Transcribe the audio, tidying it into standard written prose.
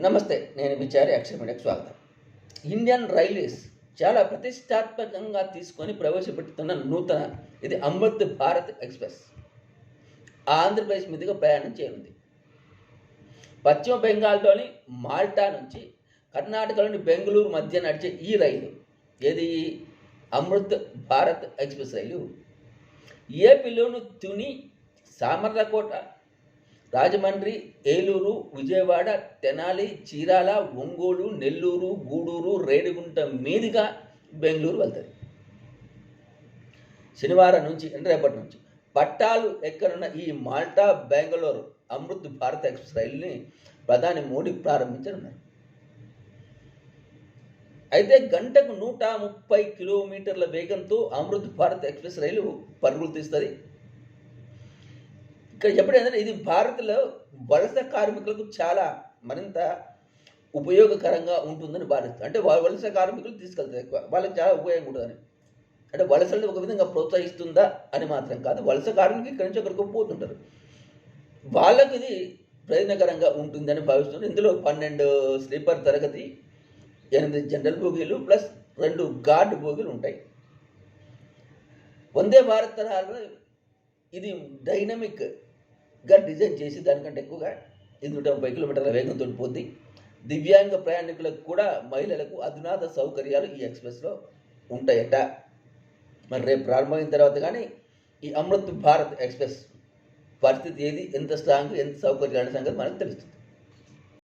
నమస్తే, నేను విచారి అక్షర మీడియాకు స్వాగతం. ఇండియన్ రైల్వేస్ చాలా ప్రతిష్టాత్మకంగా తీసుకొని ప్రవేశపెడుతున్న నూతన ఇది అమృత్ భారత్ ఎక్స్ప్రెస్ ఆంధ్రప్రదేశ్ మీదుగా ప్రయాణం చేయనుంది. పశ్చిమ బెంగాల్లోని మాల్టా నుంచి కర్ణాటకలోని బెంగళూరు మధ్య నడిచే ఈ రైలు ఏది అమృత్ భారత్ ఎక్స్ప్రెస్ రైలు ఏపీలోని తుని, సామర్లకోట, రాజమండ్రి, ఏలూరు, విజయవాడ, తెనాలి, చీరాల, ఒంగోలు, నెల్లూరు, గూడూరు, రేణిగుంట మీదుగా బెంగళూరు వెళ్తుంది. శనివారం నుంచి రేపటి నుంచి పట్టాలు ఎక్కనున్న ఈ మాల్టా బెంగళూరు అమృత్ భారత్ ఎక్స్ప్రెస్ రైలుని ప్రధాని మోడీ ప్రారంభించనున్నారు. అయితే గంటకు 130 కిలోమీటర్ల వేగంతో అమృత్ భారత్ ఎక్స్ప్రెస్ రైలు పరుగులు తీస్తుంది. ఇక్కడ ఎప్పుడైనా ఇది భారత్లో వలస కార్మికులకు చాలా మరింత ఉపయోగకరంగా ఉంటుందని భావిస్తారు. అంటే వలస కార్మికులు తీసుకెళ్తారు, ఎక్కువ వాళ్ళకి చాలా ఉపయోగం ఉంటుందని. అంటే వలసలు ఒక విధంగా ప్రోత్సహిస్తుందా అని మాత్రం కాదు, వలస కార్మికులు ఇక్కడి నుంచి అక్కడికి పోతుంటారు, వాళ్ళకి ఇది ప్రయోజనకరంగా ఉంటుందని భావిస్తున్నారు. ఇందులో 12 స్లీపర్ తరగతి, 8 జనరల్ బోగీలు ప్లస్ 2 గార్డ్ బోగీలు ఉంటాయి. వందే భారత్ తరహాలో ఇది డైనమిక్గా డిజైన్ చేసి దానికంటే ఎక్కువగా 130 కిలోమీటర్ల వేగంతో పోద్ది. దివ్యాంగ ప్రయాణికులకు కూడా, మహిళలకు అధునాత సౌకర్యాలు ఈ ఎక్స్ప్రెస్లో ఉంటాయట. మరి రేపు ప్రారంభమైన తర్వాత కానీ ఈ అమృత్ భారత్ ఎక్స్ప్రెస్ పరిస్థితి ఏది, ఎంత స్ట్రాంగ్, ఎంత సౌకర్యాల సంగతి మనకు తెలుస్తుంది.